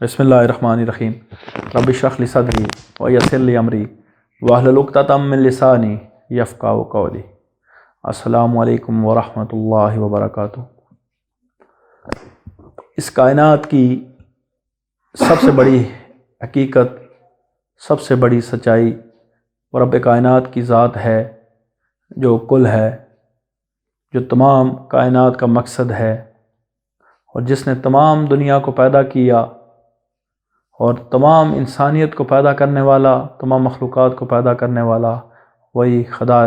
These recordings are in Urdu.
بسم اللہ الرحمن الرحیم رب اشرح لی صدری ویسر لی امری واحلل عقدۃ من لسانی یفقہوا قولی۔ السلام علیکم ورحمۃ اللہ وبرکاتہ۔ اس کائنات کی سب سے بڑی حقیقت، سب سے بڑی سچائی وہ رب کائنات کی ذات ہے، جو کل ہے، جو تمام کائنات کا مقصد ہے، اور جس نے تمام دنیا کو پیدا کیا اور تمام انسانیت کو پیدا کرنے والا، تمام مخلوقات کو پیدا کرنے والا وہی خدا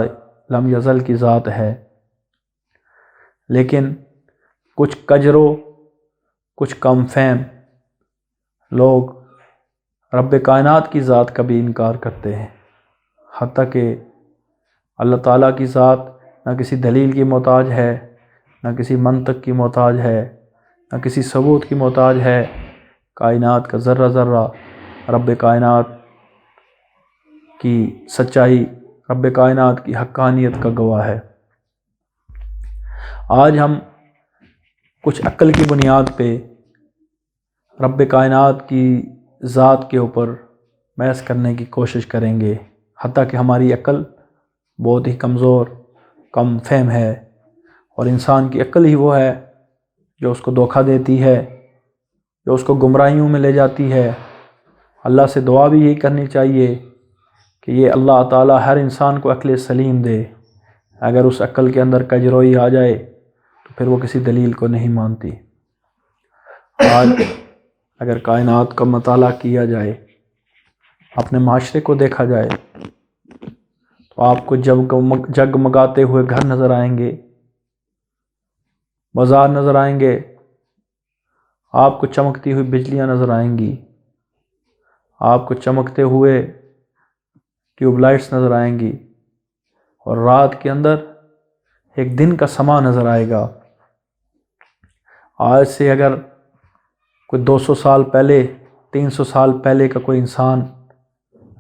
لم یزل کی ذات ہے۔ لیکن کچھ کجرو، کچھ کم فہم لوگ رب کائنات کی ذات کا بھی انکار کرتے ہیں، حتیٰ کہ اللہ تعالیٰ کی ذات نہ کسی دلیل کی محتاج ہے، نہ کسی منطق کی محتاج ہے، نہ کسی ثبوت کی محتاج ہے۔ کائنات کا ذرہ ذرہ رب کائنات کی سچائی، رب کائنات کی حقانیت کا گواہ ہے۔ آج ہم کچھ عقل کی بنیاد پہ رب کائنات کی ذات کے اوپر بحث کرنے کی کوشش کریں گے، حتیٰ کہ ہماری عقل بہت ہی کمزور، کم فہم ہے، اور انسان کی عقل ہی وہ ہے جو اس کو دھوکہ دیتی ہے، جو اس کو گمراہیوں میں لے جاتی ہے۔ اللہ سے دعا بھی یہی کرنی چاہیے کہ یہ اللہ تعالیٰ ہر انسان کو عقل سلیم دے۔ اگر اس عقل کے اندر کجروئی آ جائے تو پھر وہ کسی دلیل کو نہیں مانتی۔ آج اگر کائنات کا مطالعہ کیا جائے، اپنے معاشرے کو دیکھا جائے، تو آپ کو جگمگاتے ہوئے گھر نظر آئیں گے، بازار نظر آئیں گے، آپ کو چمکتی ہوئی بجلیاں نظر آئیں گی، آپ کو چمکتے ہوئے ٹیوب لائٹس نظر آئیں گی، اور رات کے اندر ایک دن کا سما نظر آئے گا۔ آج سے اگر کوئی 200 سال پہلے، 300 سال پہلے کا کوئی انسان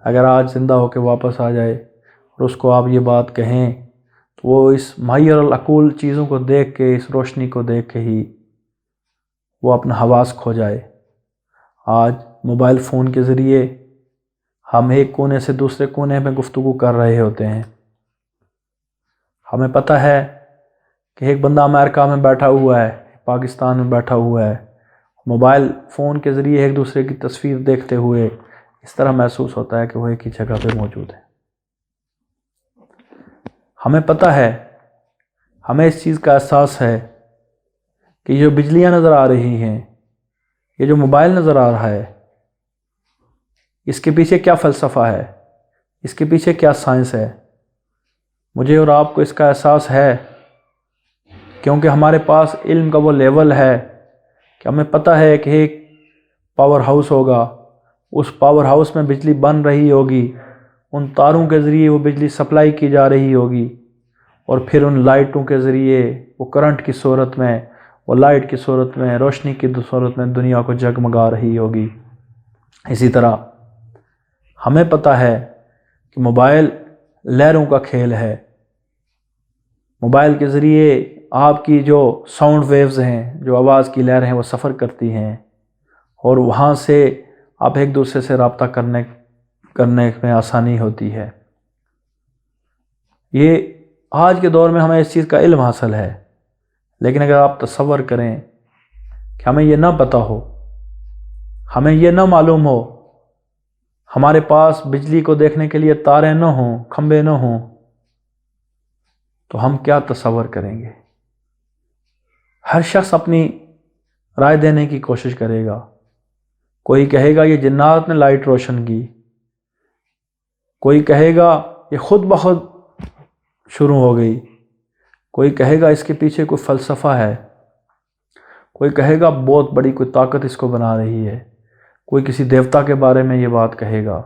اگر آج زندہ ہو کے واپس آ جائے اور اس کو آپ یہ بات کہیں، تو وہ اس ماہر العقول چیزوں کو دیکھ کے، اس روشنی کو دیکھ کے ہی وہ اپنا حواس کھو جائے۔ آج موبائل فون کے ذریعے ہم ایک کونے سے دوسرے کونے میں گفتگو کر رہے ہوتے ہیں۔ ہمیں پتہ ہے کہ ایک بندہ امریکہ میں بیٹھا ہوا ہے، پاکستان میں بیٹھا ہوا ہے، موبائل فون کے ذریعے ایک دوسرے کی تصویر دیکھتے ہوئے اس طرح محسوس ہوتا ہے کہ وہ ایک ہی جگہ پہ موجود ہے۔ ہمیں پتہ ہے، ہمیں اس چیز کا احساس ہے کہ یہ جو بجلیاں نظر آ رہی ہیں، یہ جو موبائل نظر آ رہا ہے، اس کے پیچھے کیا فلسفہ ہے، اس کے پیچھے کیا سائنس ہے۔ مجھے اور آپ کو اس کا احساس ہے، کیونکہ ہمارے پاس علم کا وہ لیول ہے کہ ہمیں پتہ ہے کہ ایک پاور ہاؤس ہوگا، اس پاور ہاؤس میں بجلی بن رہی ہوگی، ان تاروں کے ذریعے وہ بجلی سپلائی کی جا رہی ہوگی، اور پھر ان لائٹوں کے ذریعے وہ کرنٹ کی صورت میں، وہ لائٹ کی صورت میں، روشنی کی صورت میں دنیا کو جگمگا رہی ہوگی۔ اسی طرح ہمیں پتہ ہے کہ موبائل لہروں کا کھیل ہے۔ موبائل کے ذریعے آپ کی جو ساؤنڈ ویوز ہیں، جو آواز کی لہریں ہیں، وہ سفر کرتی ہیں، اور وہاں سے آپ ایک دوسرے سے رابطہ کرنے میں آسانی ہوتی ہے۔ یہ آج کے دور میں ہمیں اس چیز کا علم حاصل ہے، لیکن اگر آپ تصور کریں کہ ہمیں یہ نہ پتہ ہو، ہمیں یہ نہ معلوم ہو، ہمارے پاس بجلی کو دیکھنے کے لیے تاریں نہ ہوں، کھمبے نہ ہوں، تو ہم کیا تصور کریں گے؟ ہر شخص اپنی رائے دینے کی کوشش کرے گا۔ کوئی کہے گا یہ جنات نے لائٹ روشن کی، کوئی کہے گا یہ خود بخود شروع ہو گئی، کوئی کہے گا اس کے پیچھے کوئی فلسفہ ہے، کوئی کہے گا بہت بڑی کوئی طاقت اس کو بنا رہی ہے، کوئی کسی دیوتا کے بارے میں یہ بات کہے گا،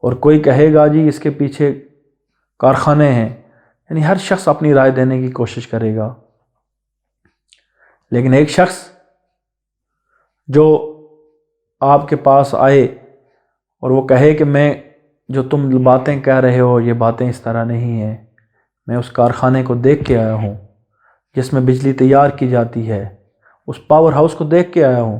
اور کوئی کہے گا جی اس کے پیچھے کارخانے ہیں۔ یعنی ہر شخص اپنی رائے دینے کی کوشش کرے گا، لیکن ایک شخص جو آپ کے پاس آئے اور وہ کہے کہ میں جو تم باتیں کہہ رہے ہو یہ باتیں اس طرح نہیں ہیں، میں اس کارخانے کو دیکھ کے آیا ہوں جس میں بجلی تیار کی جاتی ہے، اس پاور ہاؤس کو دیکھ کے آیا ہوں،